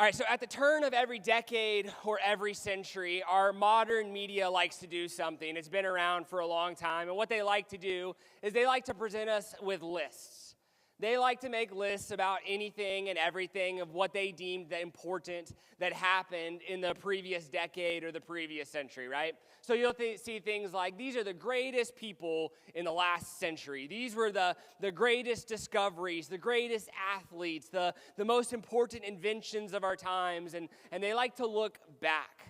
All right, so at the turn of every decade or every century, our modern media likes to do something. It's been around for a long time, and what they like to do is they like to present us with lists. They like to make lists about anything and everything of what they deemed important that happened in the previous decade or the previous century, right? So you'll see things like, these are the greatest people in the last century. These were the greatest discoveries, the greatest athletes, the most important inventions of our times, and they like to look back.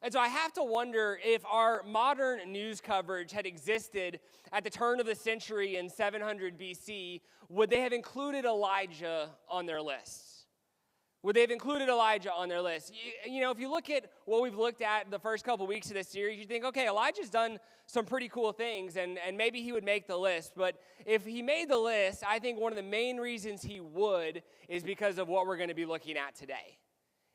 And so I have to wonder if our modern news coverage had existed at the turn of the century in 700 BC, would they have included Elijah on their lists? Would they have included Elijah on their list? You know, if you look at what we've looked at the first couple weeks of this series, you think, okay, Elijah's done some pretty cool things, and maybe he would make the list. But if he made the list, I think one of the main reasons he would is because of what we're going to be looking at today.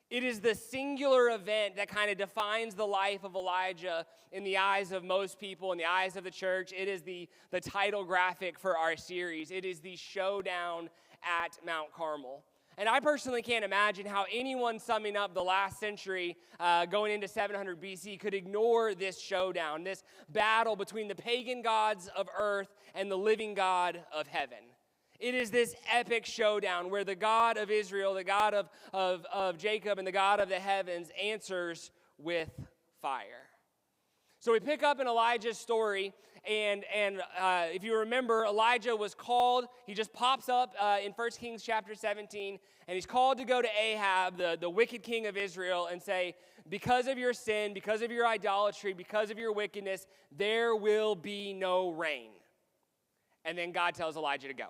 It is the singular event that kind of defines the life of Elijah in the eyes of most people, in the eyes of the church. It is the title graphic for our series. It is the showdown at Mount Carmel. And I personally can't imagine how anyone summing up the last century going into 700 BC could ignore this showdown, this battle between the pagan gods of earth and the living God of heaven. It is this epic showdown where the God of Israel, the God of Jacob, and the God of the heavens answers with fire. So we pick up in Elijah's story, and if you remember, Elijah was called. He just pops up in 1 Kings chapter 17, and he's called to go to Ahab, the wicked king of Israel, and say, because of your sin, because of your idolatry, because of your wickedness, there will be no rain. And then God tells Elijah to go.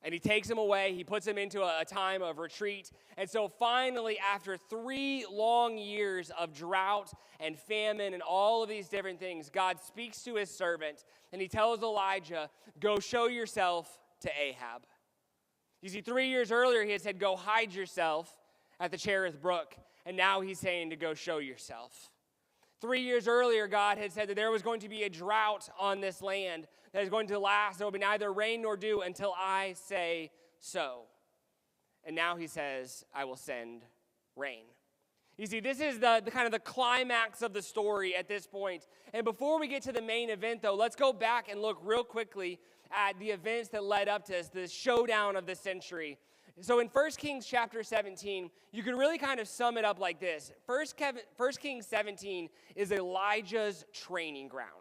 And he takes him away. He puts him into a time of retreat. And so finally, after 3 long years of drought and famine and all of these different things, God speaks to his servant, and he tells Elijah, go show yourself to Ahab. You see, 3 years earlier, he had said, go hide yourself at the Cherith Brook. And now he's saying to go show yourself. 3 years earlier, God had said that there was going to be a drought on this land that is going to last. There will be neither rain nor dew until I say so. And now he says, I will send rain. You see, this is the kind of the climax of the story at this point. And before we get to the main event, though, let's go back and look real quickly at the events that led up to this showdown of the century. So in 1 Kings chapter 17, you can really kind of sum it up like this. 1 Kings 17 is Elijah's training ground.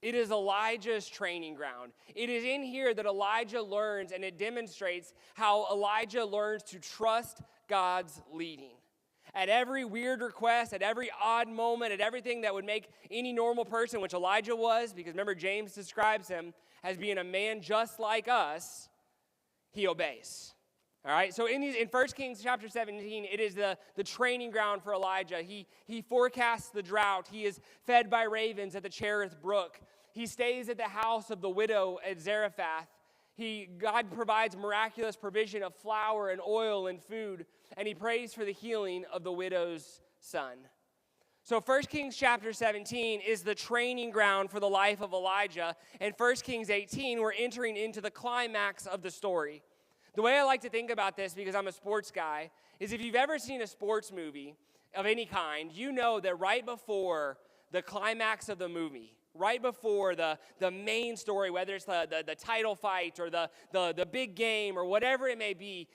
It is Elijah's training ground. It is in here that Elijah learns, and it demonstrates how Elijah learns to trust God's leading. At every weird request, at every odd moment, at everything that would make any normal person, which Elijah was, because remember James describes him as being a man just like us, he obeys. All right, so in 1 Kings chapter 17, it is the training ground for Elijah. He forecasts the drought. He is fed by ravens at the Cherith Brook. He stays at the house of the widow at Zarephath. God provides miraculous provision of flour and oil and food, and he prays for the healing of the widow's son. So 1 Kings chapter 17 is the training ground for the life of Elijah, and 1 Kings 18, we're entering into the climax of the story. The way I like to think about this, because I'm a sports guy, is if you've ever seen a sports movie of any kind, you know that right before the climax of the movie, right before the main story, whether it's the title fight or the big game or whatever it may be,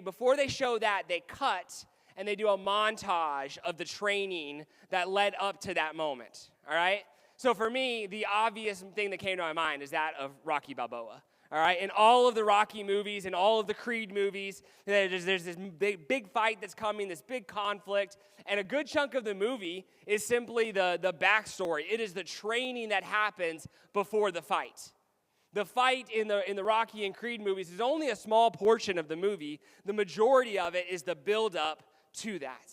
before they show that, they cut and they do a montage of the training that led up to that moment, all right? So for me, the obvious thing that came to my mind is that of Rocky Balboa. All right, in all of the Rocky movies and all of the Creed movies, there's this big fight that's coming, this big conflict, and a good chunk of the movie is simply the backstory. It is the training that happens before the fight. The fight in the Rocky and Creed movies is only a small portion of the movie. The majority of it is the build-up to that.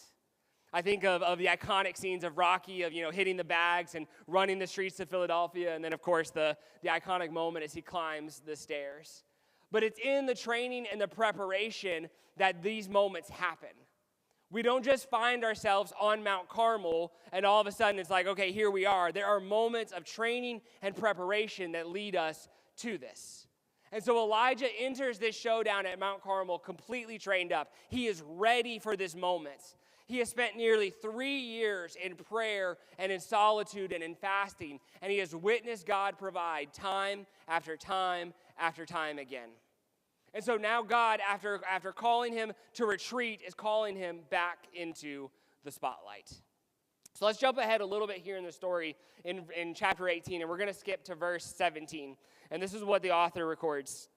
I think of the iconic scenes of Rocky, of hitting the bags and running the streets of Philadelphia, and then, of course, the iconic moment as he climbs the stairs. But it's in the training and the preparation that these moments happen. We don't just find ourselves on Mount Carmel, and all of a sudden it's like, okay, here we are. There are moments of training and preparation that lead us to this. And so Elijah enters this showdown at Mount Carmel completely trained up. He is ready for this moment. He has spent nearly 3 years in prayer and in solitude and in fasting, and he has witnessed God provide time after time after time again. And so now God, after calling him to retreat, is calling him back into the spotlight. So let's jump ahead a little bit here in the story in chapter 18, and we're going to skip to verse 17. And this is what the author records.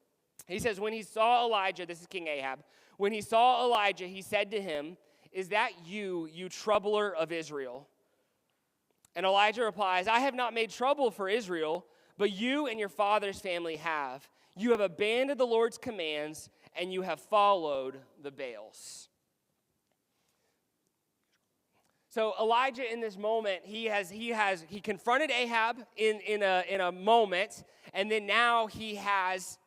He says, when he saw Elijah, this is King Ahab, when he saw Elijah, he said to him, "Is that you, you troubler of Israel?" And Elijah replies, "I have not made trouble for Israel, but you and your father's family have. You have abandoned the Lord's commands, and you have followed the Baals." So Elijah, in this moment, he confronted Ahab in a moment, and then now he has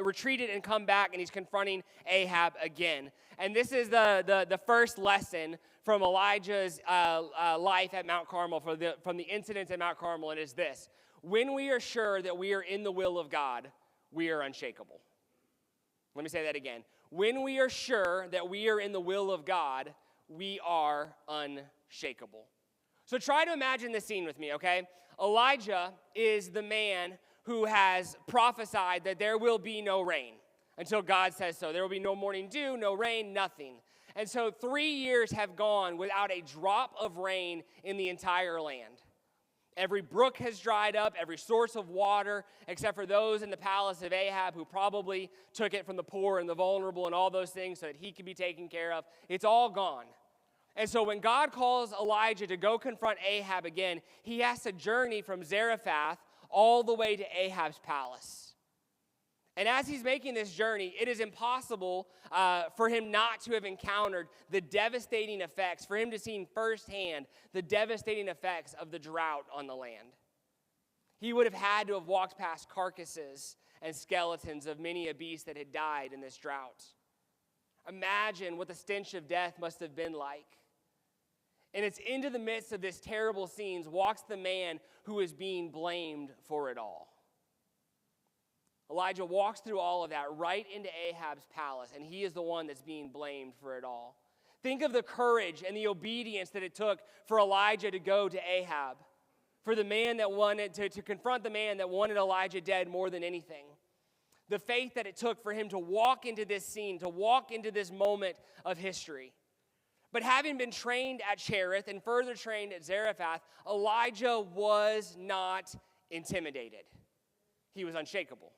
retreated and come back, and he's confronting Ahab again. And this is the first lesson from Elijah's life at Mount Carmel, from the incidents at Mount Carmel, and it is this: when we are sure that we are in the will of God, we are unshakable. Let me say that again. When we are sure that we are in the will of God, we are unshakable. So try to imagine this scene with me, okay? Elijah is the man who has prophesied that there will be no rain until God says so. There will be no morning dew, no rain, nothing. And so 3 years have gone without a drop of rain in the entire land. Every brook has dried up, every source of water, except for those in the palace of Ahab who probably took it from the poor and the vulnerable and all those things so that he could be taken care of. It's all gone. And so when God calls Elijah to go confront Ahab again, he has to journey from Zarephath all the way to Ahab's palace. And as he's making this journey, it is impossible for him not to have encountered the devastating effects, for him to see firsthand the devastating effects of the drought on the land. He would have had to have walked past carcasses and skeletons of many a beast that had died in this drought. Imagine what the stench of death must have been like. And it's into the midst of this terrible scenes walks the man who is being blamed for it all. Elijah walks through all of that right into Ahab's palace, and he is the one that's being blamed for it all. Think of the courage and the obedience that it took for Elijah to go to Ahab, for the man that wanted to confront the man that wanted Elijah dead more than anything. The faith that it took for him to walk into this scene, to walk into this moment of history. But having been trained at Cherith and further trained at Zarephath, Elijah was not intimidated. He was unshakable.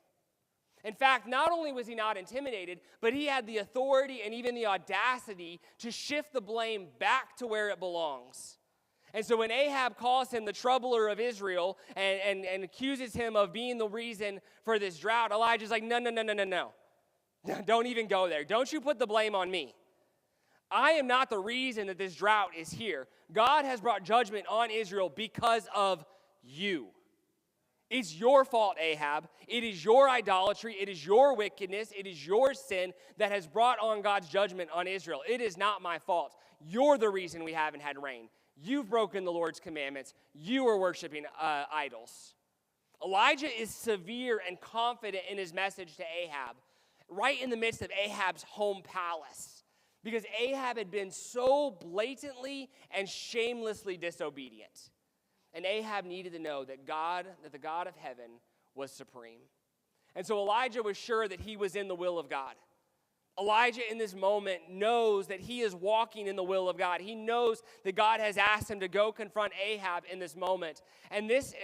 In fact, not only was he not intimidated, but he had the authority and even the audacity to shift the blame back to where it belongs. And so when Ahab calls him the troubler of Israel and accuses him of being the reason for this drought, Elijah's like, no. Don't even go there. Don't you put the blame on me. I am not the reason that this drought is here. God has brought judgment on Israel because of you. It's your fault, Ahab. It is your idolatry. It is your wickedness. It is your sin that has brought on God's judgment on Israel. It is not my fault. You're the reason we haven't had rain. You've broken the Lord's commandments. You are worshiping idols. Elijah is severe and confident in his message to Ahab, right in the midst of Ahab's home palace. Because Ahab had been so blatantly and shamelessly disobedient. And Ahab needed to know that the God of heaven was supreme. And so Elijah was sure that he was in the will of God. Elijah in this moment knows that he is walking in the will of God. He knows that God has asked him to go confront Ahab in this moment. And this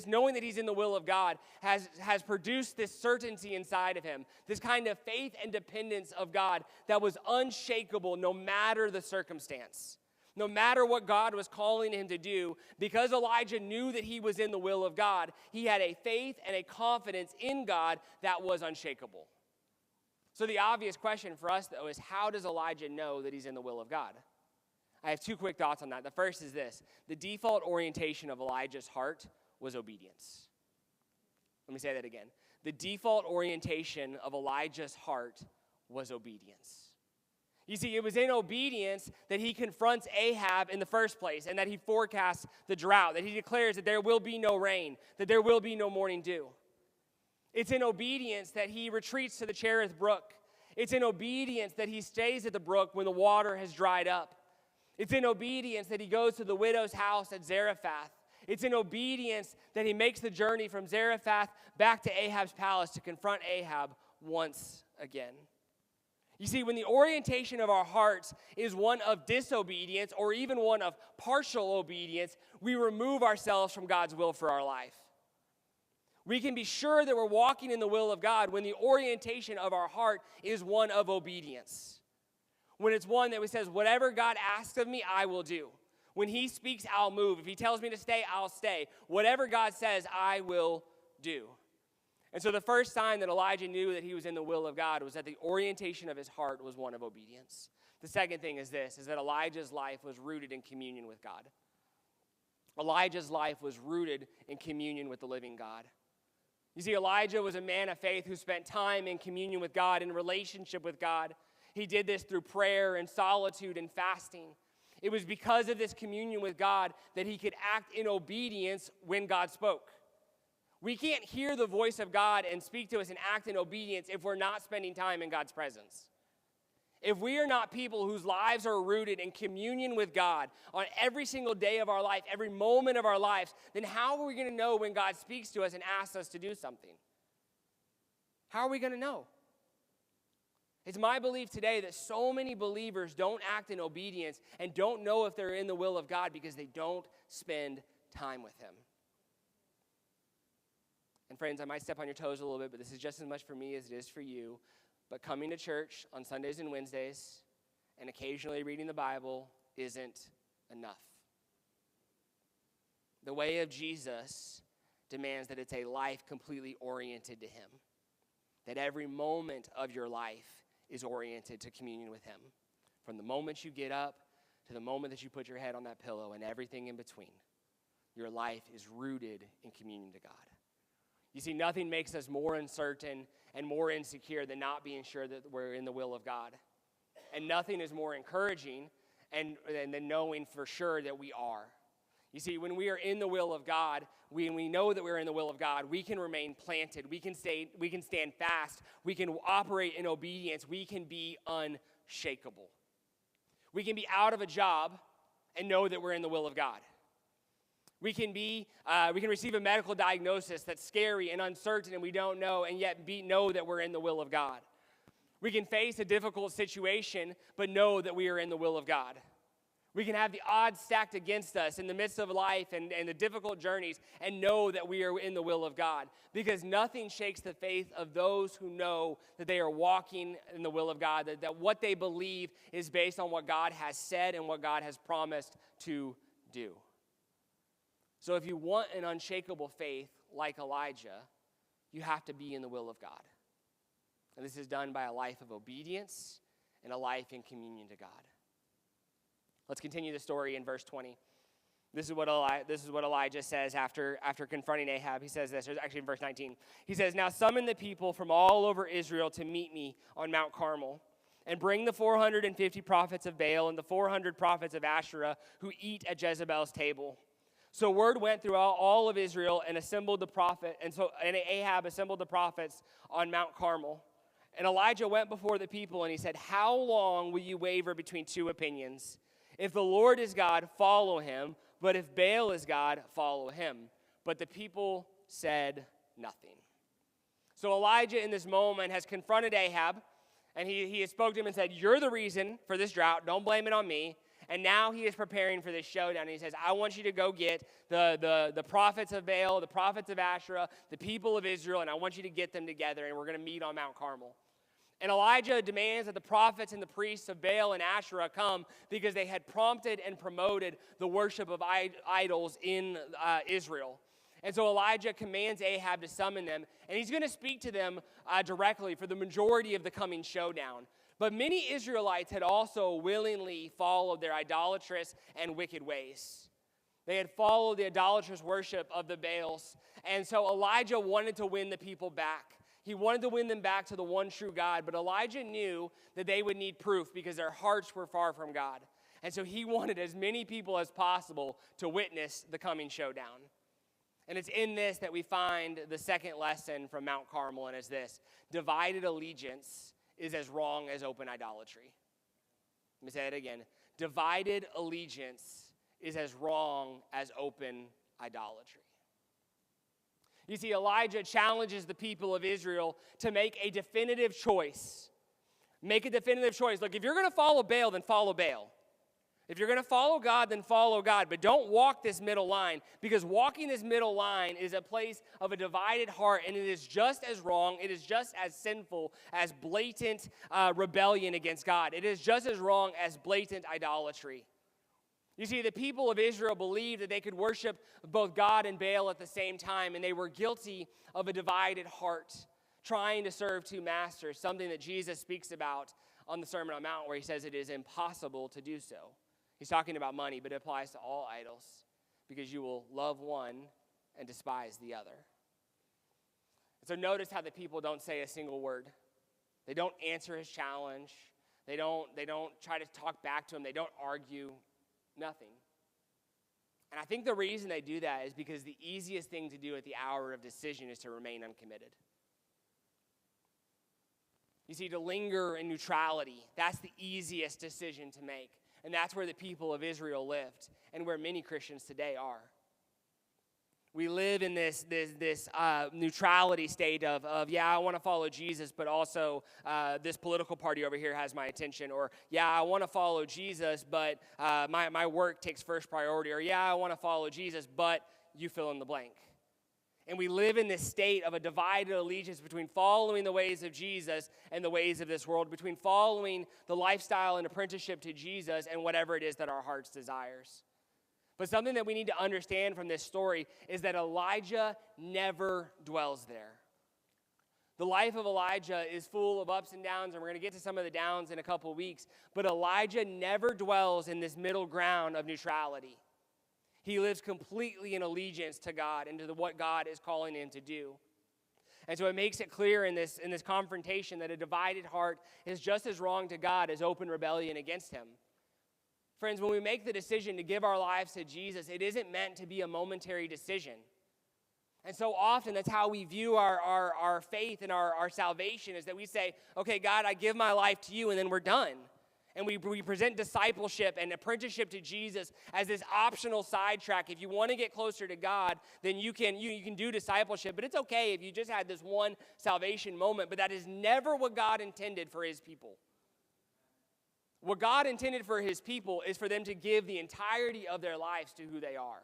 knowing that he's in the will of God has produced this certainty inside of him, this kind of faith and dependence of God that was unshakable no matter the circumstance. No matter what God was calling him to do, because Elijah knew that he was in the will of God, he had a faith and a confidence in God that was unshakable. So the obvious question for us, though, is how does Elijah know that he's in the will of God? I have two quick thoughts on that. The first is this. The default orientation of Elijah's heart was obedience. Let me say that again. The default orientation of Elijah's heart was obedience. You see, it was in obedience that he confronts Ahab in the first place and that he forecasts the drought, that he declares that there will be no rain, that there will be no morning dew. It's in obedience that he retreats to the Cherith Brook. It's in obedience that he stays at the brook when the water has dried up. It's in obedience that he goes to the widow's house at Zarephath. It's in obedience that he makes the journey from Zarephath back to Ahab's palace to confront Ahab once again. You see, when the orientation of our hearts is one of disobedience or even one of partial obedience, we remove ourselves from God's will for our life. We can be sure that we're walking in the will of God when the orientation of our heart is one of obedience. When it's one that says, whatever God asks of me, I will do. When he speaks, I'll move. If he tells me to stay, I'll stay. Whatever God says, I will do. And so the first sign that Elijah knew that he was in the will of God was that the orientation of his heart was one of obedience. The second thing is that Elijah's life was rooted in communion with God. Elijah's life was rooted in communion with the living God. You see, Elijah was a man of faith who spent time in communion with God, in relationship with God. He did this through prayer and solitude and fasting. It was because of this communion with God that he could act in obedience when God spoke. We can't hear the voice of God and speak to us and act in obedience if we're not spending time in God's presence. If we are not people whose lives are rooted in communion with God on every single day of our life, every moment of our lives, then how are we going to know when God speaks to us and asks us to do something? How are we going to know? It's my belief today that so many believers don't act in obedience and don't know if they're in the will of God because they don't spend time with him. And friends, I might step on your toes a little bit, but this is just as much for me as it is for you. But coming to church on Sundays and Wednesdays and occasionally reading the Bible isn't enough. The way of Jesus demands that it's a life completely oriented to him. That every moment of your life is oriented to communion with him. From the moment you get up to the moment that you put your head on that pillow and everything in between, your life is rooted in communion to God. You see, nothing makes us more uncertain and more insecure than not being sure that we're in the will of God. And nothing is more encouraging than knowing for sure that we are. You see, when we are in the will of God, when we know that we're in the will of God, we can remain planted. We can stand fast. We can operate in obedience. We can be unshakable. We can be out of a job and know that we're in the will of God. We can receive a medical diagnosis that's scary and uncertain and we don't know, and yet know that we're in the will of God. We can face a difficult situation, but know that we are in the will of God. We can have the odds stacked against us in the midst of life and the difficult journeys and know that we are in the will of God. Because nothing shakes the faith of those who know that they are walking in the will of God, that what they believe is based on what God has said and what God has promised to do. So if you want an unshakable faith like Elijah, you have to be in the will of God. And this is done by a life of obedience and a life in communion to God. Let's continue the story in verse 20. This is what Elijah says after confronting Ahab. He says this, actually in verse 19. He says, "Now summon the people from all over Israel to meet me on Mount Carmel, and bring the 450 prophets of Baal and the 400 prophets of Asherah who eat at Jezebel's table." So word went through all of Israel and Ahab assembled the prophets on Mount Carmel. And Elijah went before the people and he said, "How long will you waver between two opinions? If the Lord is God, follow him. But if Baal is God, follow him." But the people said nothing. So Elijah in this moment has confronted Ahab, and he has spoke to him and said, "You're the reason for this drought. Don't blame it on me." And now he is preparing for this showdown. And he says, "I want you to go get the prophets of Baal, the prophets of Asherah, the people of Israel, and I want you to get them together, and we're going to meet on Mount Carmel." And Elijah demands that the prophets and the priests of Baal and Asherah come because they had prompted and promoted the worship of idols in Israel. And so Elijah commands Ahab to summon them, and he's going to speak to them directly for the majority of the coming showdown. But many Israelites had also willingly followed their idolatrous and wicked ways. They had followed the idolatrous worship of the Baals. And so Elijah wanted to win the people back. He wanted to win them back to the one true God. But Elijah knew that they would need proof because their hearts were far from God. And so he wanted as many people as possible to witness the coming showdown. And it's in this that we find the second lesson from Mount Carmel, and it's this: divided allegiance is as wrong as open idolatry. Let me say it again. Divided allegiance is as wrong as open idolatry. You see, Elijah challenges the people of Israel to make a definitive choice. Make a definitive choice. Look, if you're going to follow Baal, then follow Baal. If you're going to follow God, then follow God. But don't walk this middle line, because walking this middle line is a place of a divided heart, and it is just as wrong, it is just as sinful as blatant rebellion against God. It is just as wrong as blatant idolatry. You see, the people of Israel believed that they could worship both God and Baal at the same time, and they were guilty of a divided heart, trying to serve two masters, something that Jesus speaks about on the Sermon on the Mount, where he says it is impossible to do so. He's talking about money, but it applies to all idols, because you will love one and despise the other. And so notice how the people don't say a single word. They don't answer his challenge. They don't try to talk back to him. They don't argue. Nothing. And I think the reason they do that is because the easiest thing to do at the hour of decision is to remain uncommitted. You see, to linger in neutrality, that's the easiest decision to make. And that's where the people of Israel lived, and where many Christians today are. We live in this neutrality state of yeah, I want to follow Jesus, but also this political party over here has my attention. Or, yeah, I want to follow Jesus, but my work takes first priority. Or, yeah, I want to follow Jesus, but you fill in the blank. And we live in this state of a divided allegiance between following the ways of Jesus and the ways of this world, between following the lifestyle and apprenticeship to Jesus and whatever it is that our hearts desires. But something that we need to understand from this story is that Elijah never dwells there. The life of Elijah is full of ups and downs, and we're going to get to some of the downs in a couple of weeks. But Elijah never dwells in this middle ground of neutrality. He lives completely in allegiance to God and to what God is calling him to do. And so it makes it clear in this confrontation that a divided heart is just as wrong to God as open rebellion against him. Friends, when we make the decision to give our lives to Jesus, it isn't meant to be a momentary decision. And so often that's how we view our faith and our salvation, is that we say, okay, God, I give my life to you, and then we're done. And we present discipleship and apprenticeship to Jesus as this optional sidetrack. If you want to get closer to God, then you can do discipleship. But it's okay if you just had this one salvation moment. But that is never what God intended for his people. What God intended for his people is for them to give the entirety of their lives to who they are.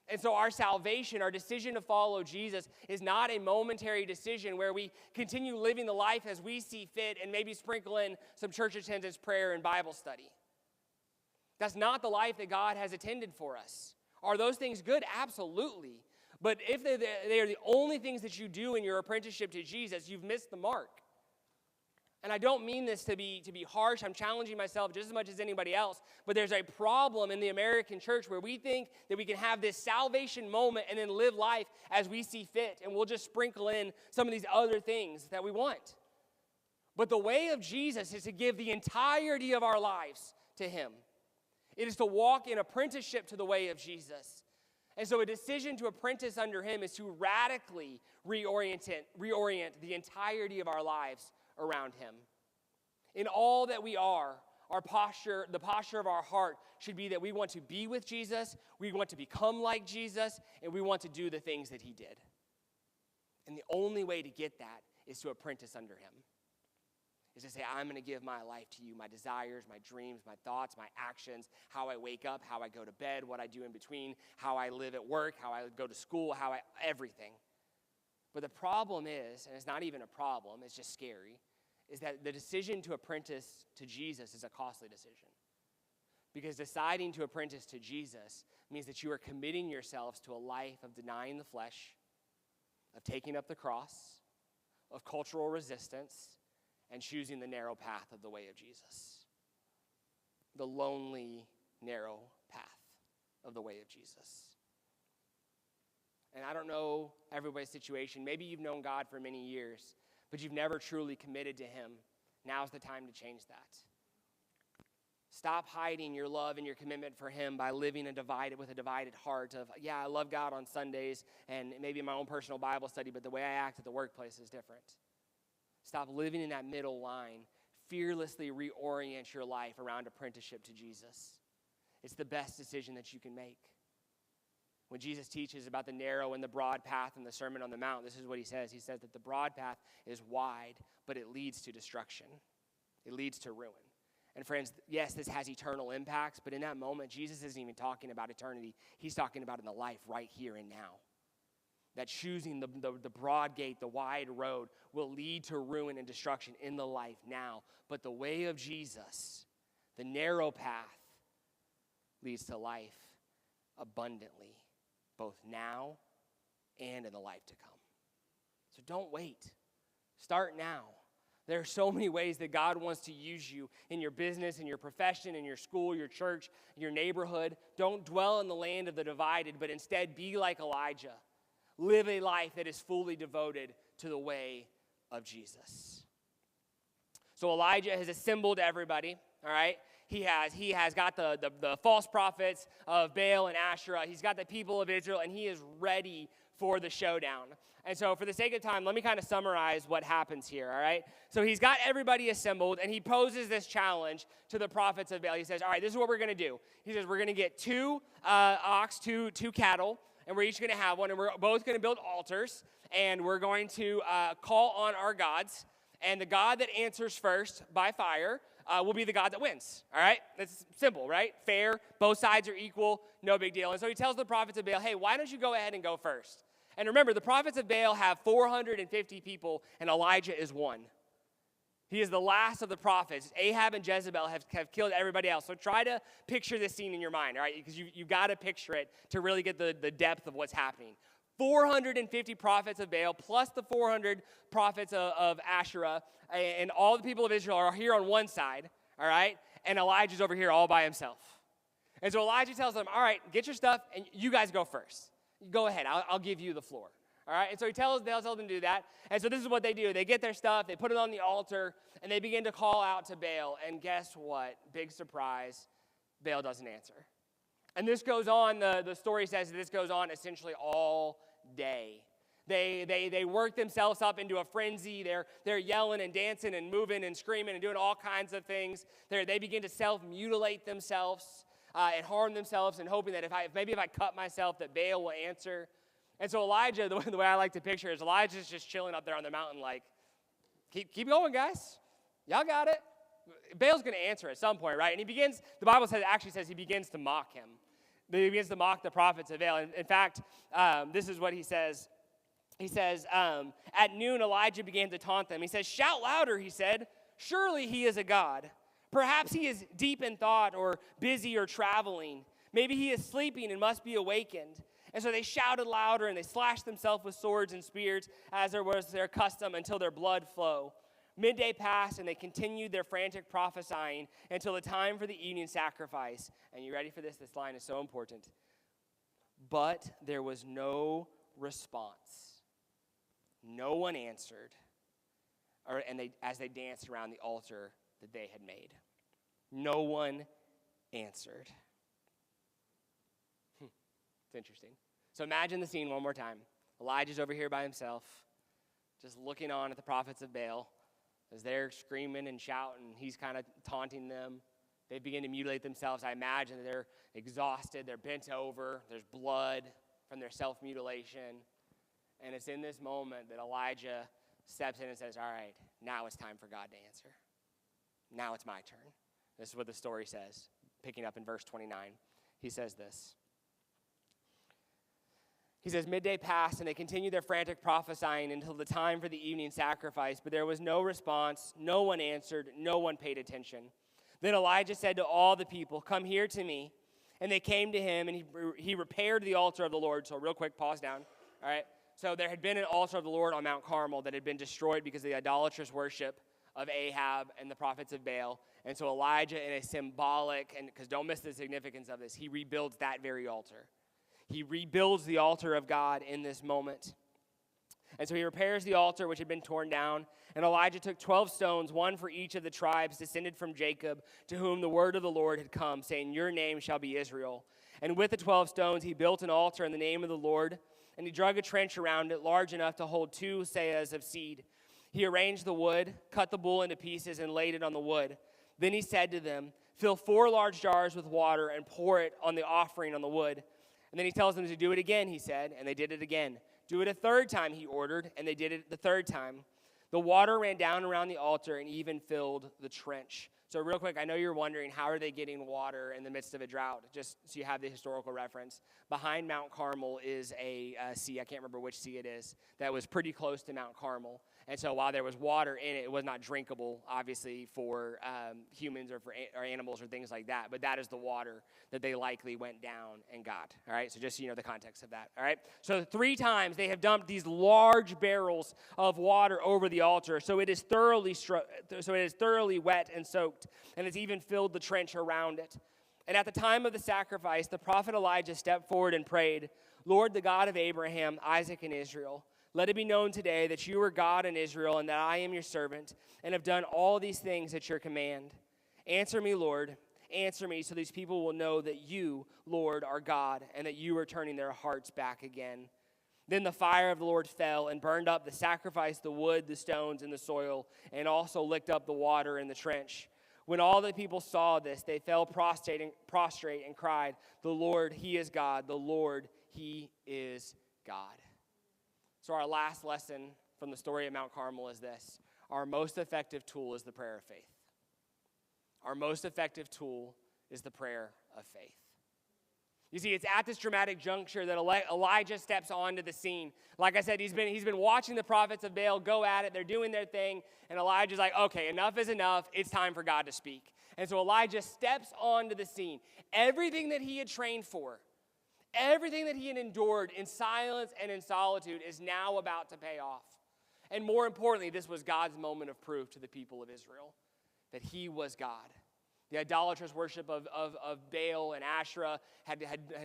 And so our salvation, our decision to follow Jesus, is not a momentary decision where we continue living the life as we see fit and maybe sprinkle in some church attendance, prayer, and Bible study. That's not the life that God has intended for us. Are those things good? Absolutely. But if they are the only things that you do in your apprenticeship to Jesus, you've missed the mark. And I don't mean this to be harsh. I'm challenging myself just as much as anybody else. But there's a problem in the American church where we think that we can have this salvation moment and then live life as we see fit. And we'll just sprinkle in some of these other things that we want. But the way of Jesus is to give the entirety of our lives to him. It is to walk in apprenticeship to the way of Jesus. And so a decision to apprentice under him is to radically reorient the entirety of our lives around him. In all that we are, our posture, the posture of our heart should be that we want to be with Jesus, we want to become like Jesus, and we want to do the things that he did. And the only way to get that is to apprentice under him. Is to say, I'm going to give my life to you, my desires, my dreams, my thoughts, my actions, how I wake up, how I go to bed, what I do in between, how I live at work, how I go to school, everything. But the problem is, and it's not even a problem, it's just scary, is that the decision to apprentice to Jesus is a costly decision. Because deciding to apprentice to Jesus means that you are committing yourselves to a life of denying the flesh, of taking up the cross, of cultural resistance, and choosing the narrow path of the way of Jesus. The lonely, narrow path of the way of Jesus. And I don't know everybody's situation. Maybe you've known God for many years, but you've never truly committed to him. Now's the time to change that. Stop hiding your love and your commitment for him by living with a divided heart of, yeah, I love God on Sundays and maybe in my own personal Bible study, but the way I act at the workplace is different. Stop living in that middle line. Fearlessly reorient your life around apprenticeship to Jesus. It's the best decision that you can make. When Jesus teaches about the narrow and the broad path in the Sermon on the Mount, this is what he says. He says that the broad path is wide, but it leads to destruction. It leads to ruin. And friends, yes, this has eternal impacts, but in that moment, Jesus isn't even talking about eternity. He's talking about in the life right here and now. That choosing the broad gate, the wide road, will lead to ruin and destruction in the life now. But the way of Jesus, the narrow path, leads to life abundantly, both now and in the life to come. So don't wait. Start now. There are so many ways that God wants to use you in your business, in your profession, in your school, your church, your neighborhood. Don't dwell in the land of the divided, but instead be like Elijah. Live a life that is fully devoted to the way of Jesus. So Elijah has assembled everybody, all right? He has got the false prophets of Baal and Asherah. He's got the people of Israel, and he is ready for the showdown. And so for the sake of time, let me kind of summarize what happens here, all right? So he's got everybody assembled, and he poses this challenge to the prophets of Baal. He says, all right, this is what we're going to do. He says, we're going to get two cattle, and we're each going to have one, and we're both going to build altars, and we're going to call on our gods, and the God that answers first by fire will be the God that wins, all right? That's simple, right? Fair, both sides are equal, no big deal. And so he tells the prophets of Baal, hey, why don't you go ahead and go first? And remember, the prophets of Baal have 450 people, and Elijah is one. He is the last of the prophets. Ahab and Jezebel have killed everybody else. So try to picture this scene in your mind, all right? Because you've got to picture it to really get the depth of what's happening. 450 prophets of Baal plus the 400 prophets of Asherah, and all the people of Israel are here on one side, all right? And Elijah's over here all by himself. And so Elijah tells them, all right, get your stuff, and you guys go first. Go ahead, I'll give you the floor. All right, and so they'll tell them to do that. And so this is what they do. They get their stuff, they put it on the altar, and they begin to call out to Baal. And guess what? Big surprise, Baal doesn't answer. And this goes on, the story says that this goes on essentially all day. They work themselves up into a frenzy. They're yelling and dancing and moving and screaming and doing all kinds of things. They begin to self-mutilate themselves and harm themselves and hoping that if I cut myself, that Baal will answer. And so Elijah, the way I like to picture is Elijah's just chilling up there on the mountain like, keep going, guys. Y'all got it. Baal's going to answer at some point, right? And the Bible actually says he begins to mock him. He begins to mock the prophets of Baal. In fact, this is what he says. He says, at noon, Elijah began to taunt them. He says, shout louder, he said. Surely he is a god. Perhaps he is deep in thought or busy or traveling. Maybe he is sleeping and must be awakened. And so they shouted louder and they slashed themselves with swords and spears as there was their custom until their blood flowed. Midday passed and they continued their frantic prophesying until the time for the evening sacrifice. And you ready for this? This line is so important. But there was no response. No one answered. As they danced around the altar that they had made. No one answered. It's interesting. So imagine the scene one more time. Elijah's over here by himself, just looking on at the prophets of Baal as they're screaming and shouting. He's kind of taunting them. They begin to mutilate themselves. I imagine that they're exhausted. They're bent over. There's blood from their self-mutilation. And it's in this moment that Elijah steps in and says, all right, now it's time for God to answer. Now it's my turn. This is what the story says, picking up in verse 29. He says this. He says, midday passed, and they continued their frantic prophesying until the time for the evening sacrifice, but there was no response, no one answered, no one paid attention. Then Elijah said to all the people, come here to me. And they came to him, and he repaired the altar of the Lord. So real quick, pause down, all right? So there had been an altar of the Lord on Mount Carmel that had been destroyed because of the idolatrous worship of Ahab and the prophets of Baal. And so Elijah, in a symbolic, and because don't miss the significance of this, he rebuilds that very altar. He rebuilds the altar of God in this moment. And so he repairs the altar which had been torn down. And Elijah took 12 stones, one for each of the tribes descended from Jacob, to whom the word of the Lord had come, saying, your name shall be Israel. And with the 12 stones he built an altar in the name of the Lord, and he dug a trench around it large enough to hold 2 seahs of seed. He arranged the wood, cut the bull into pieces, and laid it on the wood. Then he said to them, fill 4 large jars with water and pour it on the offering on the wood. And then he tells them to do it again, he said, and they did it again. Do it a 3rd time, he ordered, and they did it the 3rd time. The water ran down around the altar and even filled the trench. So real quick, I know you're wondering, how are they getting water in the midst of a drought? Just so you have the historical reference. Behind Mount Carmel is a sea, I can't remember which sea it is, that was pretty close to Mount Carmel. And so while there was water in it, it was not drinkable, obviously, for humans or for or animals or things like that. But that is the water that they likely went down and got. All right, so just so you know the context of that. All right, so 3 times they have dumped these large barrels of water over the altar, so it is thoroughly wet and soaked, and it's even filled the trench around it. And at the time of the sacrifice, the prophet Elijah stepped forward and prayed, Lord, the God of Abraham, Isaac, and Israel, let it be known today that you are God in Israel and that I am your servant and have done all these things at your command. Answer me, Lord. Answer me so these people will know that you, Lord, are God and that you are turning their hearts back again. Then the fire of the Lord fell and burned up the sacrifice, the wood, the stones, and the soil, and also licked up the water in the trench. When all the people saw this, they fell prostrate and cried, the Lord, he is God. The Lord, he is God. So our last lesson from the story of Mount Carmel is this. Our most effective tool is the prayer of faith. Our most effective tool is the prayer of faith. You see, it's at this dramatic juncture that Elijah steps onto the scene. Like I said, he's been watching the prophets of Baal go at it. They're doing their thing. And Elijah's like, okay, enough is enough. It's time for God to speak. And so Elijah steps onto the scene. Everything that he had trained for, everything that he had endured in silence and in solitude is now about to pay off. And more importantly, this was God's moment of proof to the people of Israel, that he was God. The idolatrous worship of Baal and Asherah had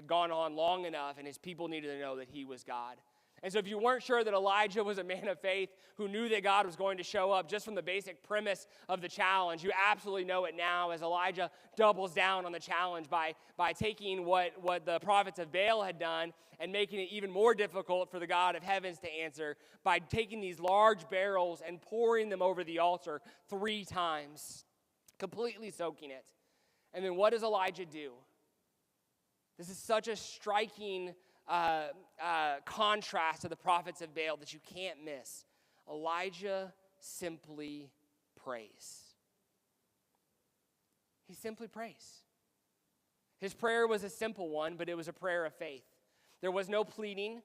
gone on long enough, and his people needed to know that he was God. And so if you weren't sure that Elijah was a man of faith who knew that God was going to show up just from the basic premise of the challenge, you absolutely know it now as Elijah doubles down on the challenge by taking what the prophets of Baal had done and making it even more difficult for the God of heavens to answer by taking these large barrels and pouring them over the altar 3 times, completely soaking it. And then what does Elijah do? This is such a striking contrast to the prophets of Baal that you can't miss. Elijah simply prays. He simply prays. His prayer was a simple one, but it was a prayer of faith. There was no pleading.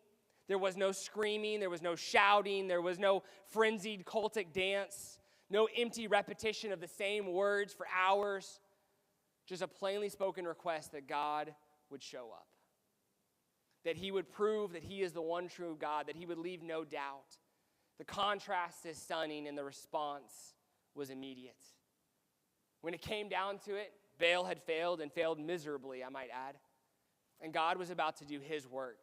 There was no screaming. There was no shouting. There was no frenzied cultic dance. No empty repetition of the same words for hours. Just a plainly spoken request that God would show up. That he would prove that he is the one true God, that he would leave no doubt. The contrast is stunning, and the response was immediate. When it came down to it, Baal had failed and failed miserably, I might add. And God was about to do his work.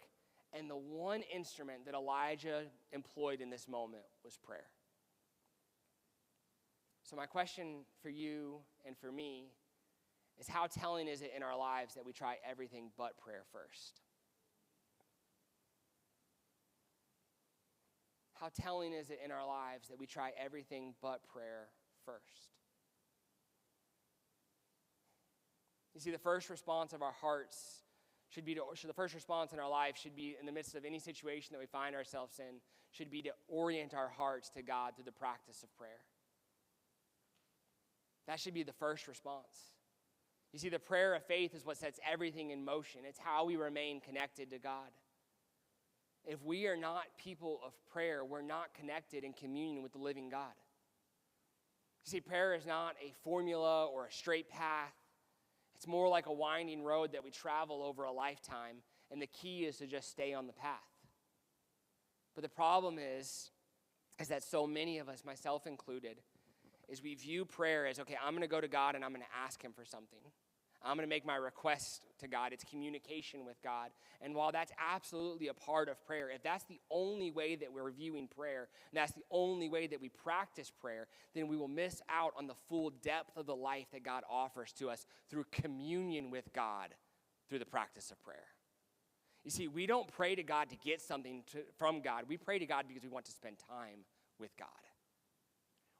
And the one instrument that Elijah employed in this moment was prayer. So my question for you and for me is, how telling is it in our lives that we try everything but prayer first? How telling is it in our lives that we try everything but prayer first? You see, the first response of our hearts the first response in our life should be, in the midst of any situation that we find ourselves in, should be to orient our hearts to God through the practice of prayer. That should be the first response. You see, the prayer of faith is what sets everything in motion. It's how we remain connected to God. If we are not people of prayer, we're not connected in communion with the living God. You see, prayer is not a formula or a straight path. It's more like a winding road that we travel over a lifetime, and the key is to just stay on the path. But the problem is that so many of us, myself included, is we view prayer as, okay, I'm going to go to God and I'm going to ask him for something. I'm going to make my request to God. It's communication with God. And while that's absolutely a part of prayer, if that's the only way that we're viewing prayer, and that's the only way that we practice prayer, then we will miss out on the full depth of the life that God offers to us through communion with God through the practice of prayer. You see, we don't pray to God to get something from God. We pray to God because we want to spend time with God.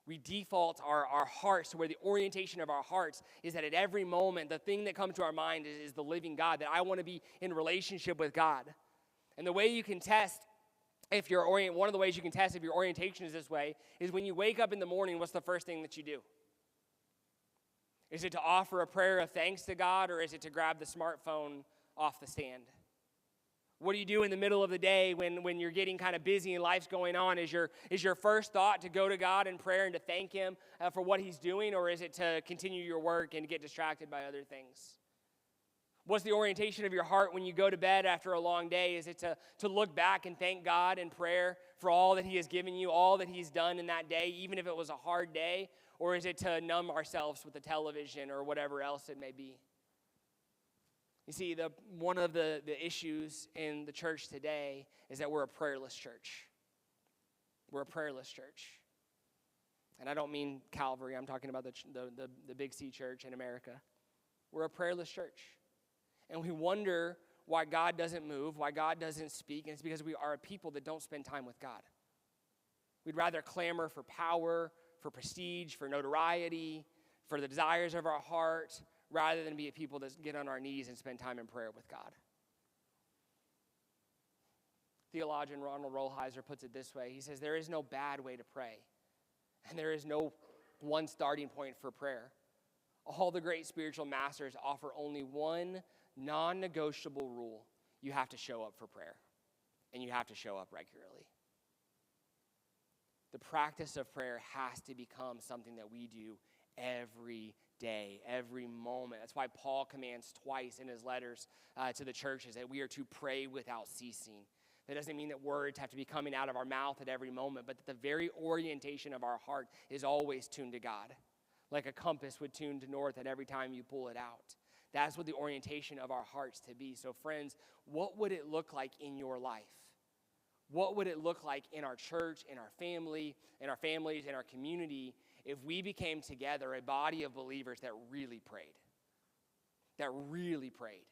We default our hearts to where the orientation of our hearts is that at every moment, the thing that comes to our mind is the living God, that I want to be in relationship with God. And the way you can test one of the ways you can test if your orientation is this way is when you wake up in the morning, what's the first thing that you do? Is it to offer a prayer of thanks to God, or is it to grab the smartphone off the stand? What do you do in the middle of the day when you're getting kind of busy and life's going on? Is your first thought to go to God in prayer and to thank Him for what He's doing, or is it to continue your work and get distracted by other things? What's the orientation of your heart when you go to bed after a long day? Is it to look back and thank God in prayer for all that He has given you, all that He's done in that day, even if it was a hard day? Or is it to numb ourselves with the television or whatever else it may be? You see, one of the issues in the church today is that we're a prayerless church. We're a prayerless church. And I don't mean Calvary. I'm talking about the Big C church in America. We're a prayerless church. And we wonder why God doesn't move, why God doesn't speak. And it's because we are a people that don't spend time with God. We'd rather clamor for power, for prestige, for notoriety, for the desires of our heart, rather than be a people that get on our knees and spend time in prayer with God. Theologian Ronald Rolheiser puts it this way. He says, there is no bad way to pray, and there is no one starting point for prayer. All the great spiritual masters offer only one non-negotiable rule. You have to show up for prayer, and you have to show up regularly. The practice of prayer has to become something that we do every day, every moment. That's why Paul commands twice in his letters to the churches that we are to pray without ceasing. That doesn't mean that words have to be coming out of our mouth at every moment, but that the very orientation of our heart is always tuned to God, like a compass would tune to north at every time you pull it out. That's what the orientation of our hearts to be. So friends, what would it look like in your life? What would it look like in our church, in our family, in our families, in our community, if we became together a body of believers that really prayed? That really prayed.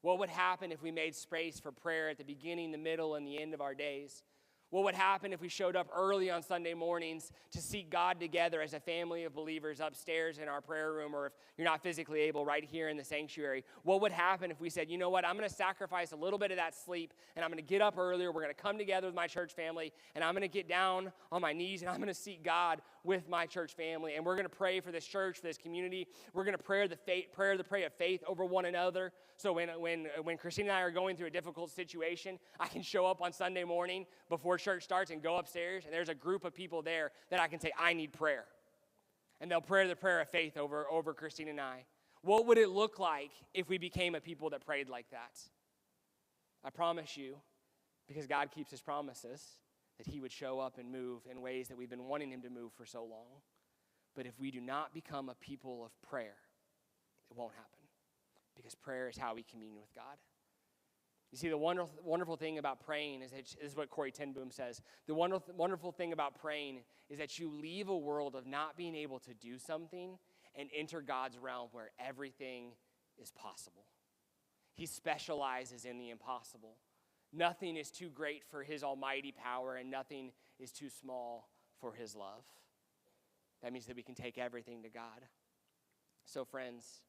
What would happen if we made space for prayer at the beginning, the middle, and the end of our days? What would happen if we showed up early on Sunday mornings to seek God together as a family of believers upstairs in our prayer room, or if you're not physically able, right here in the sanctuary? What would happen if we said, you know what, I'm going to sacrifice a little bit of that sleep, and I'm going to get up earlier, we're going to come together with my church family, and I'm going to get down on my knees, and I'm going to seek God with my church family, and we're going to pray for this church, for this community. We're going to pray the prayer of faith over one another. So when Christine and I are going through a difficult situation, I can show up on Sunday morning before church starts and go upstairs, and there's a group of people there that I can say, I need prayer. And they'll pray the prayer of faith over Christine and I. What would it look like if we became a people that prayed like that? I promise you, because God keeps His promises, that He would show up and move in ways that we've been wanting Him to move for so long. But if we do not become a people of prayer, it won't happen. Because prayer is how we commune with God. You see, the wonderful thing about praying is that, this is what Corrie ten Boom says, the wonderful thing about praying is that you leave a world of not being able to do something and enter God's realm where everything is possible. He specializes in the impossible. Nothing is too great for His almighty power, and nothing is too small for His love. That means that we can take everything to God. So friends,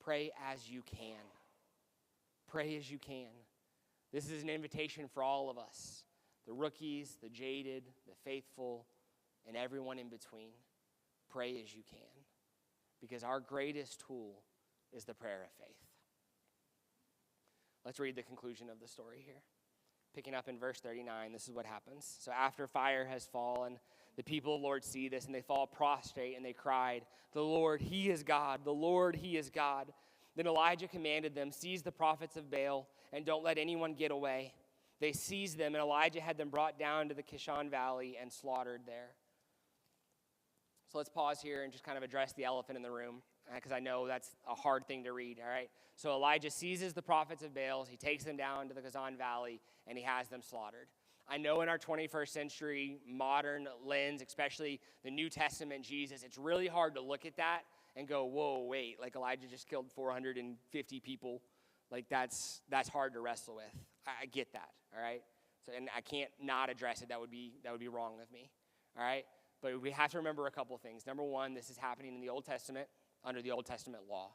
pray as you can. Pray as you can. This is an invitation for all of us, the rookies, the jaded, the faithful, and everyone in between. Pray as you can, because our greatest tool is the prayer of faith. Let's read the conclusion of the story here. Picking up in verse 39, this is what happens. So after fire has fallen, the people of the Lord see this, and they fall prostrate, and they cried, "The Lord, He is God. The Lord, He is God." Then Elijah commanded them, "Seize the prophets of Baal, and don't let anyone get away." They seized them, and Elijah had them brought down to the Kishon Valley and slaughtered there. So let's pause here and just kind of address the elephant in the room, because I know that's a hard thing to read, all right? So Elijah seizes the prophets of Baal, he takes them down to the Kazan Valley, and he has them slaughtered. I know in our 21st century modern lens, especially the New Testament Jesus, it's really hard to look at that and go, whoa, wait, like Elijah just killed 450 people. Like that's hard to wrestle with. I get that, all right? So, and I can't not address it. That would be wrong of me, all right? But we have to remember a couple things. Number one, this is happening in the Old Testament, under the Old Testament law,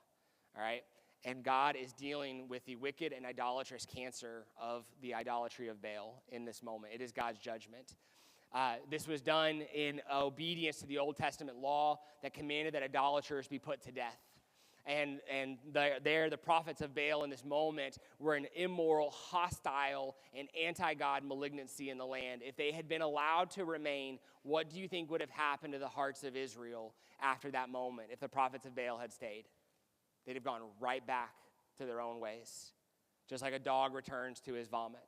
all right? And God is dealing with the wicked and idolatrous cancer of the idolatry of Baal in this moment. It is God's judgment. This was done in obedience to the Old Testament law that commanded that idolaters be put to death. And the prophets of Baal in this moment were an immoral, hostile, and anti-God malignancy in the land. If they had been allowed to remain, what do you think would have happened to the hearts of Israel after that moment if the prophets of Baal had stayed? They'd have gone right back to their own ways, just like a dog returns to his vomit.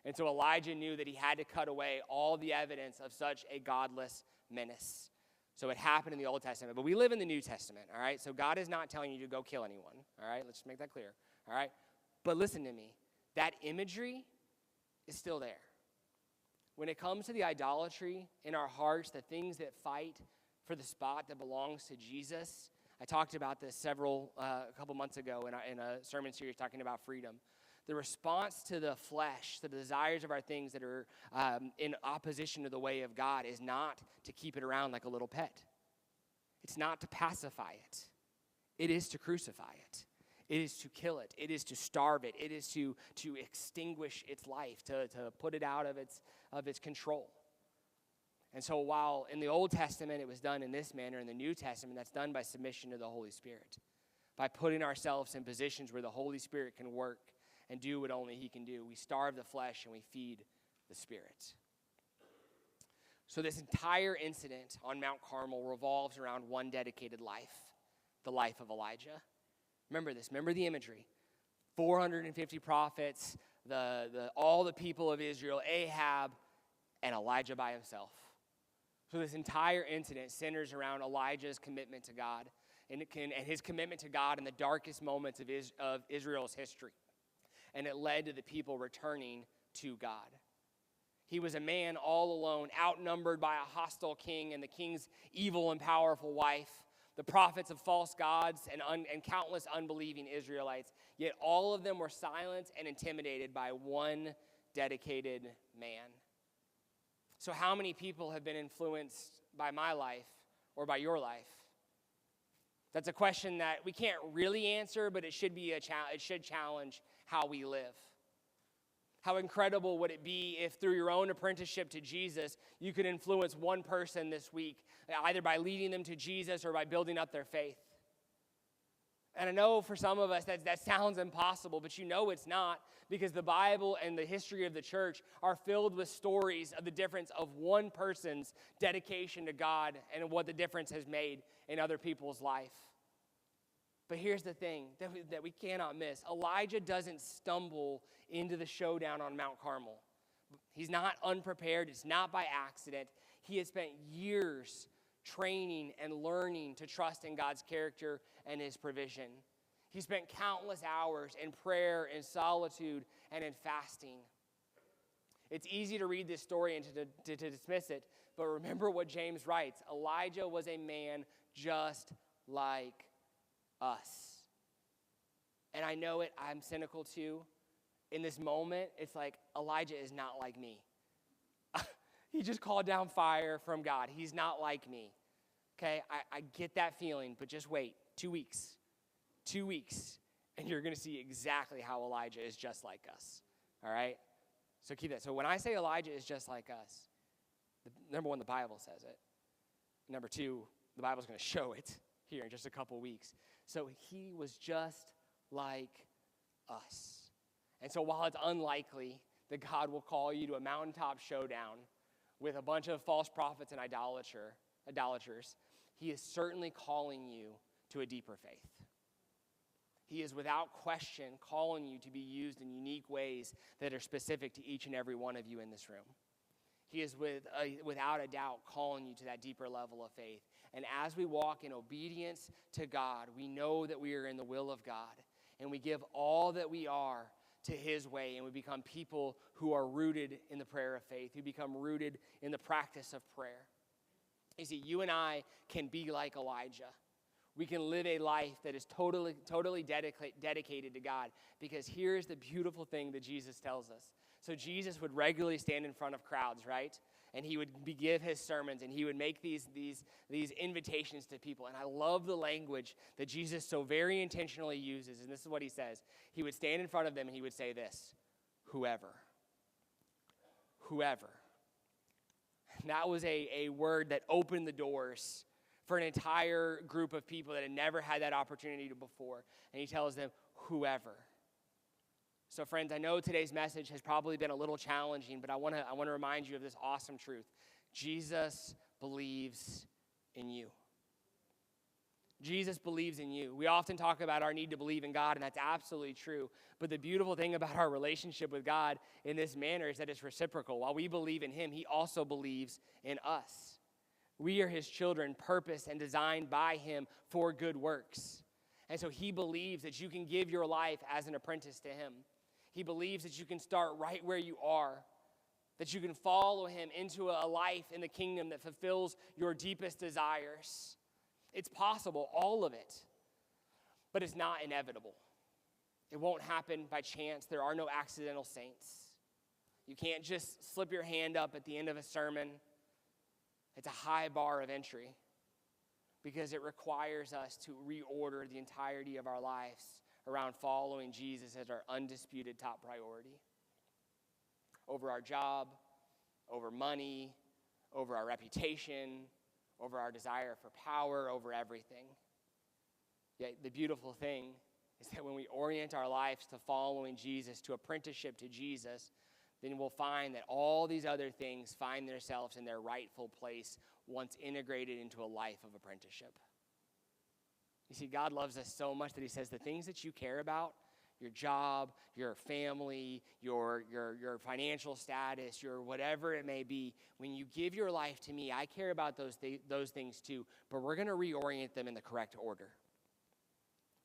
And so Elijah knew that he had to cut away all the evidence of such a godless menace. So it happened in the Old Testament, but we live in the New Testament, all right? So God is not telling you to go kill anyone, all right? Let's just make that clear, all right? But listen to me. That imagery is still there. When it comes to the idolatry in our hearts, the things that fight for the spot that belongs to Jesus, I talked about this a couple months ago in a sermon series talking about freedom. The response to the flesh, to the desires of our things that are in opposition to the way of God is not to keep it around like a little pet. It's not to pacify it. It is to crucify it. It is to kill it. It is to starve it. It is to extinguish its life, to put it out of its control. And so while in the Old Testament it was done in this manner, in the New Testament that's done by submission to the Holy Spirit, by putting ourselves in positions where the Holy Spirit can work and do what only he can do. We starve the flesh and we feed the spirit. So this entire incident on Mount Carmel revolves around one dedicated life, the life of Elijah. Remember this. Remember the imagery. 450 prophets, all the people of Israel, Ahab, and Elijah by himself. So this entire incident centers around Elijah's commitment to God and his commitment to God in the darkest moments of Israel's history. And it led to the people returning to God. He was a man all alone, outnumbered by a hostile king and the king's evil and powerful wife, the prophets of false gods, and countless unbelieving Israelites. Yet all of them were silenced and intimidated by one dedicated man. So how many people have been influenced by my life or by your life? That's a question that we can't really answer, but it should challenge how we live. How incredible would it be if through your own apprenticeship to Jesus, you could influence one person this week, either by leading them to Jesus or by building up their faith? And I know for some of us that sounds impossible, but you know it's not, because the Bible and the history of the church are filled with stories of the difference of one person's dedication to God and what the difference has made in other people's life. But here's the thing that we cannot miss. Elijah doesn't stumble into the showdown on Mount Carmel. He's not unprepared. It's not by accident. He has spent years training and learning to trust in God's character and his provision. He spent countless hours in prayer, in solitude, and in fasting. It's easy to read this story and to dismiss it, but remember what James writes. Elijah was a man just like us. And I know it, I'm cynical too. In this moment, it's like Elijah is not like me. He just called down fire from God. He's not like me. Okay, I get that feeling, but just wait. 2 weeks. 2 weeks, and you're going to see exactly how Elijah is just like us. All right? So keep that. So when I say Elijah is just like us, number one, the Bible says it. Number two, the Bible's going to show it here in just a couple weeks. So he was just like us. And so while it's unlikely that God will call you to a mountaintop showdown with a bunch of false prophets and idolaters, he is certainly calling you to a deeper faith. He is without question calling you to be used in unique ways that are specific to each and every one of you in this room. He is without a doubt calling you to that deeper level of faith. And as we walk in obedience to God, we know that we are in the will of God. And we give all that we are to his way. And we become people who are rooted in the prayer of faith, who become rooted in the practice of prayer. You see, you and I can be like Elijah. We can live a life that is totally dedicated to God. Because here's the beautiful thing that Jesus tells us. So Jesus would regularly stand in front of crowds, right? And he would give his sermons, and he would make these invitations to people. And I love the language that Jesus so very intentionally uses. And this is what he says. He would stand in front of them, and he would say this: whoever. Whoever. And that was a word that opened the doors for an entire group of people that had never had that opportunity before. And he tells them, whoever. So friends, I know today's message has probably been a little challenging, but I want to remind you of this awesome truth. Jesus believes in you. Jesus believes in you. We often talk about our need to believe in God, and that's absolutely true. But the beautiful thing about our relationship with God in this manner is that it's reciprocal. While we believe in him, he also believes in us. We are his children, purposed and designed by him for good works. And so he believes that you can give your life as an apprentice to him. He believes that you can start right where you are, that you can follow him into a life in the kingdom that fulfills your deepest desires. It's possible, all of it, but it's not inevitable. It won't happen by chance. There are no accidental saints. You can't just slip your hand up at the end of a sermon. It's a high bar of entry because it requires us to reorder the entirety of our lives around following Jesus as our undisputed top priority. Over our job, over money, over our reputation, over our desire for power, over everything. Yet the beautiful thing is that when we orient our lives to following Jesus, to apprenticeship to Jesus, then we'll find that all these other things find themselves in their rightful place once integrated into a life of apprenticeship. You see, God loves us so much that he says the things that you care about, your job, your family, your financial status, your whatever it may be, when you give your life to me, I care about those things too, but we're going to reorient them in the correct order.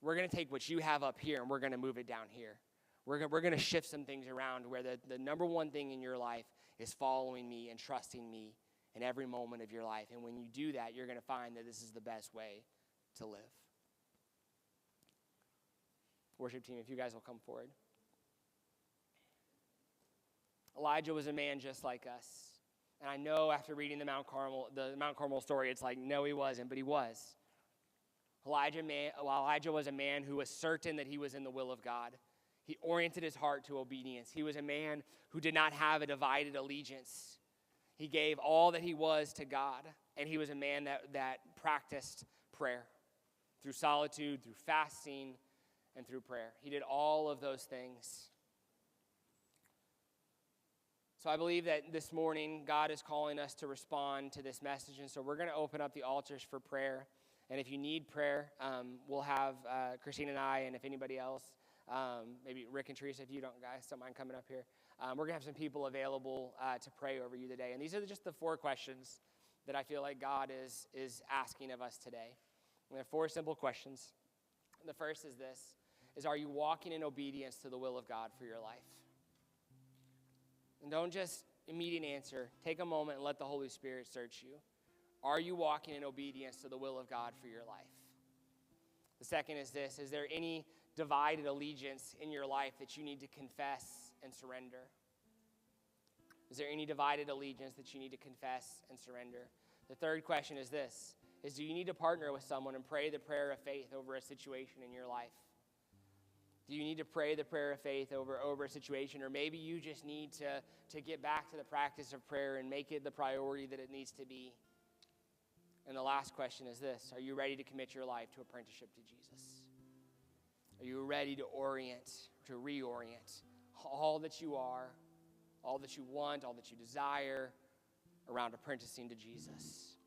We're going to take what you have up here and we're going to move it down here. We're going to shift some things around where the number one thing in your life is following me and trusting me in every moment of your life. And when you do that, you're going to find that this is the best way to live. Worship team, if you guys will come forward. Elijah was a man just like us. And I know after reading the Mount Carmel story, it's like, no, he wasn't, but he was. Elijah was a man who was certain that he was in the will of God. He oriented his heart to obedience. He was a man who did not have a divided allegiance. He gave all that he was to God, and he was a man that practiced prayer through solitude, through fasting, and through prayer. He did all of those things. So I believe that this morning, God is calling us to respond to this message, and so we're going to open up the altars for prayer. And if you need prayer, we'll have Christine and I, and if anybody else, maybe Rick and Teresa, if you guys don't mind coming up here. We're going to have some people available to pray over you today. And these are just the 4 questions that I feel like God is asking of us today. We have 4 simple questions. The first is this, are you walking in obedience to the will of God for your life? And don't just immediate answer. Take a moment and let the Holy Spirit search you. Are you walking in obedience to the will of God for your life? The second is this, is there any divided allegiance in your life that you need to confess and surrender? Is there any divided allegiance that you need to confess and surrender? The third question is this, do you need to partner with someone and pray the prayer of faith over a situation in your life? Do you need to pray the prayer of faith over a situation? Or maybe you just need to get back to the practice of prayer and make it the priority that it needs to be. And the last question is this, are you ready to commit your life to apprenticeship to Jesus? Are you ready to reorient all that you are, all that you want, all that you desire around apprenticing to Jesus?